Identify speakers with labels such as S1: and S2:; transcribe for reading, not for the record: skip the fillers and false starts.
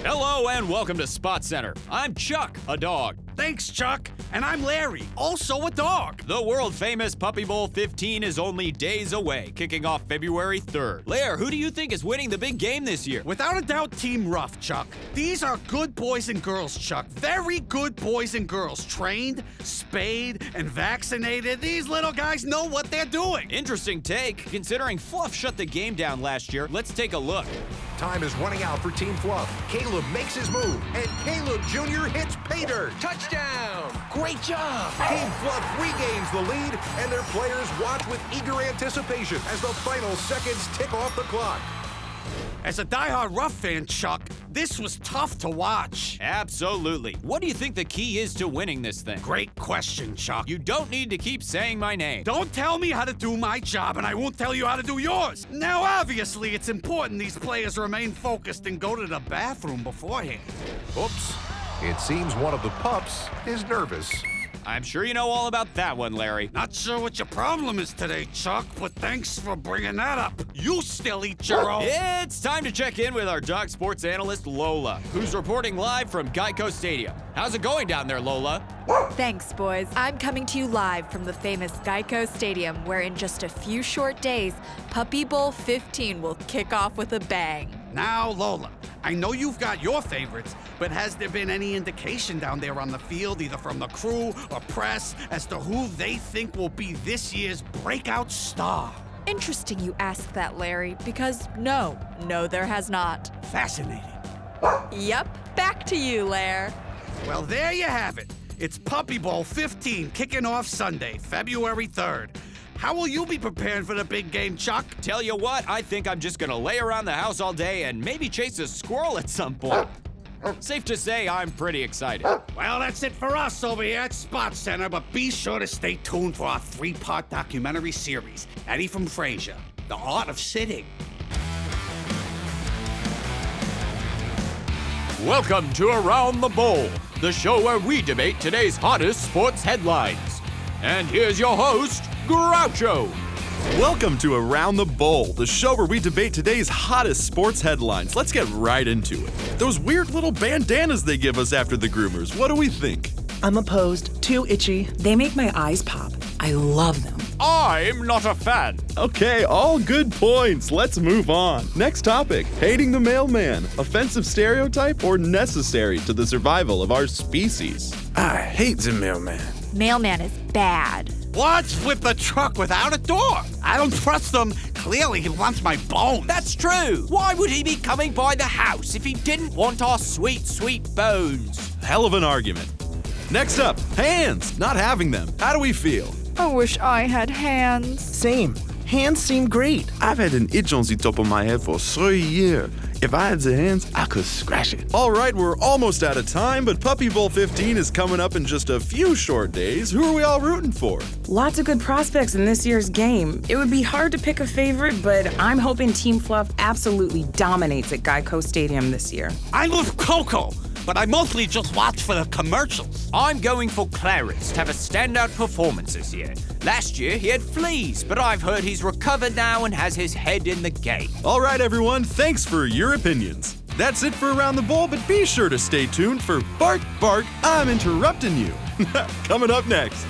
S1: Hello and welcome to Spot Center. I'm Chuck, a dog.
S2: Thanks, Chuck. And I'm Larry, also a dog.
S1: The world-famous Puppy Bowl 15 is only days away, kicking off February 3rd. Lair, who do you think is winning the big game this year?
S2: Without a doubt, Team Rough, Chuck. These are good boys and girls, Chuck. Very good boys and girls. Trained, spayed, and vaccinated. These little guys know what they're doing.
S1: Interesting take. Considering Fluff shut the game down last year, let's take a look.
S3: Time is running out for Team Fluff. Caleb makes his move, and Caleb Jr. hits pay dirt.
S4: Touchdown! Great job!
S3: Team Fluff regains the lead, and their players watch with eager anticipation as the final seconds tick off the clock.
S2: As a diehard Rough fan, Chuck, this was tough to watch.
S1: Absolutely. What do you think the key is to winning this thing?
S2: Great question, Chuck.
S1: You don't need to keep saying my name.
S2: Don't tell me how to do my job, and I won't tell you how to do yours. Now, obviously, it's important these players remain focused and go to the bathroom beforehand.
S3: Oops. It seems one of the pups is nervous.
S1: I'm sure you know all about that one, Larry.
S2: Not sure what your problem is today, Chuck, but thanks for bringing that up. You still eat your own.
S1: It's time to check in with our dog sports analyst, Lola, who's reporting live from Geico Stadium. How's it going down there, Lola?
S5: Thanks, boys. I'm coming to you live from the famous Geico Stadium, where in just a few short days, Puppy Bowl 15 will kick off with a bang.
S2: Now, Lola, I know you've got your favorites, but has there been any indication down there on the field, either from the crew or press, as to who they think will be this year's breakout star?
S5: Interesting you ask that, Larry, because no, there has not.
S2: Fascinating.
S5: Yep, back to you, Lair.
S2: Well, there you have it. It's Puppy Bowl 15 kicking off Sunday, February 3rd. How will you be preparing for the big game, Chuck?
S1: Tell you what, I think I'm just gonna lay around the house all day and maybe chase a squirrel at some point. Safe to say, I'm pretty excited.
S2: Well, that's it for us over here at Spot Center, but be sure to stay tuned for our 3-part documentary series, Eddie from Frasier, The Art of Sitting.
S1: Welcome to Around the Bowl, the show where we debate today's hottest sports headlines. And here's your host, Groucho.
S6: Welcome to Around the Bowl, the show where we debate today's hottest sports headlines. Let's get right into it. Those weird little bandanas they give us after the groomers, what do we think?
S7: I'm opposed. Too itchy. They make my eyes pop. I love them.
S1: I'm not a fan.
S6: Okay, all good points. Let's move on. Next topic, hating the mailman. Offensive stereotype or necessary to the survival of our species?
S4: I hate the mailman.
S5: Mailman is bad.
S2: What's with the truck without a door? I don't trust him. Clearly, he wants my bones.
S1: That's true. Why would he be coming by the house if he didn't want our sweet, sweet bones?
S6: Hell of an argument. Next up, hands. Not having them. How do we feel?
S5: I wish I had hands.
S7: Same. Hands seem great.
S4: I've had an itch on the top of my head for 3 years. If I had the hands, I could scratch it.
S6: All right, we're almost out of time, but Puppy Bowl 15 is coming up in just a few short days. Who are we all rooting for?
S7: Lots of good prospects in this year's game. It would be hard to pick a favorite, but I'm hoping Team Fluff absolutely dominates at Geico Stadium this year.
S2: I love Coco, but I mostly just watch for the commercials.
S1: I'm going for Clarence to have a standout performance this year. Last year, he had fleas, but I've heard he's recovered now and has his head in the game.
S6: All right, everyone, thanks for your opinions. That's it for Around the Bowl, but be sure to stay tuned for Bark, Bark, I'm Interrupting You. Coming up next.